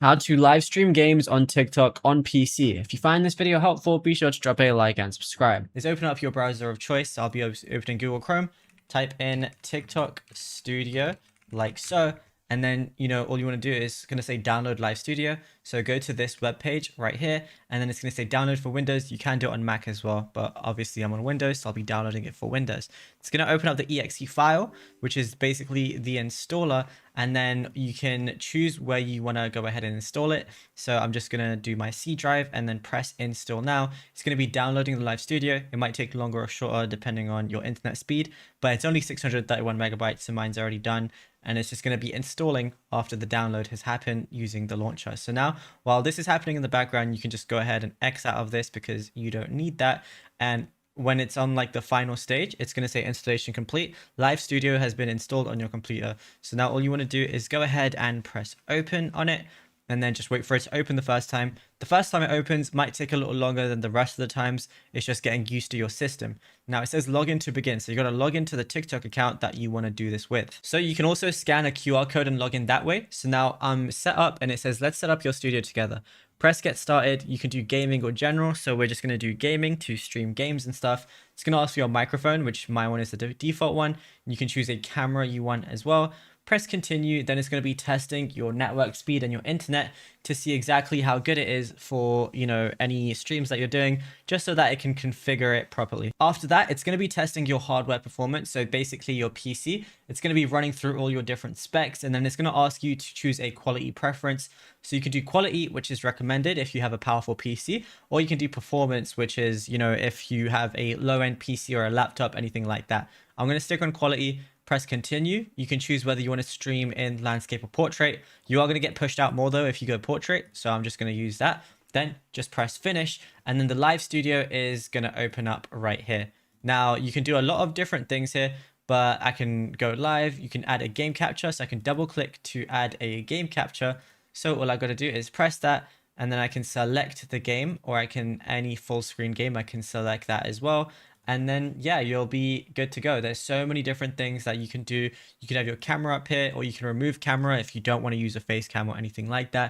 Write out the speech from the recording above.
How to live stream games on TikTok on PC. If you find this video helpful, be sure to drop a like and subscribe. Is open up your browser of choice. I'll be opening Google Chrome. Type in TikTok Studio like so. And then, all you want to do is going to say download Live Studio. So go to this web page right here, and then it's going to say download for Windows. You can do it on Mac as well, but obviously I'm on Windows, so I'll be downloading it for Windows. It's going to open up the exe file, which is basically the installer, and then you can choose where you want to go ahead and install it. So I'm just going to do my C drive and then press install now. It's going to be downloading the Live Studio. It might take longer or shorter depending on your internet speed, but it's only 631 megabytes, so mine's already done. And it's just going to be installing after the download has happened using the launcher. So now, while this is happening in the background, you can just go ahead and X out of this because you don't need that. And when it's on like the final stage, it's going to say installation complete. Live Studio has been installed on your computer. So now all you want to do is go ahead and press open on it, and then just wait for it to open the first time. The first time it opens might take a little longer than the rest of the times. It's just getting used to your system. Now it says login to begin. So you got to log into the TikTok account that you want to do this with. So you can also scan a QR code and log in that way. So now I'm set up and it says, let's set up your studio together. Press get started. You can do gaming or general. So we're just going to do gaming to stream games and stuff. It's going to ask for your microphone, which my one is the default one. You can choose a camera you want as well. Press continue, then it's going to be testing your network speed and your internet to see exactly how good it is for, any streams that you're doing, just so that it can configure it properly. After that, it's going to be testing your hardware performance. So basically your PC, it's going to be running through all your different specs, and then it's going to ask you to choose a quality preference. So you can do quality, which is recommended if you have a powerful PC, or you can do performance, which is, if you have a low-end PC or a laptop, anything like that. I'm going to stick on quality. Press continue. You can choose whether you want to stream in landscape or portrait. You are going to get pushed out more though if you go portrait, so I'm just going to use that. Then just press finish, and then the live studio is going to open up right here. Now you can do a lot of different things here, but I can go live. You can add a game capture, so I can double click to add a game capture. So all I got to do is press that, and then I can select the game, or I can any full screen game, I can select that as well. And then, yeah, you'll be good to go. There's so many different things that you can do. You can have your camera up here, or you can remove camera if you don't want to use a face cam or anything like that.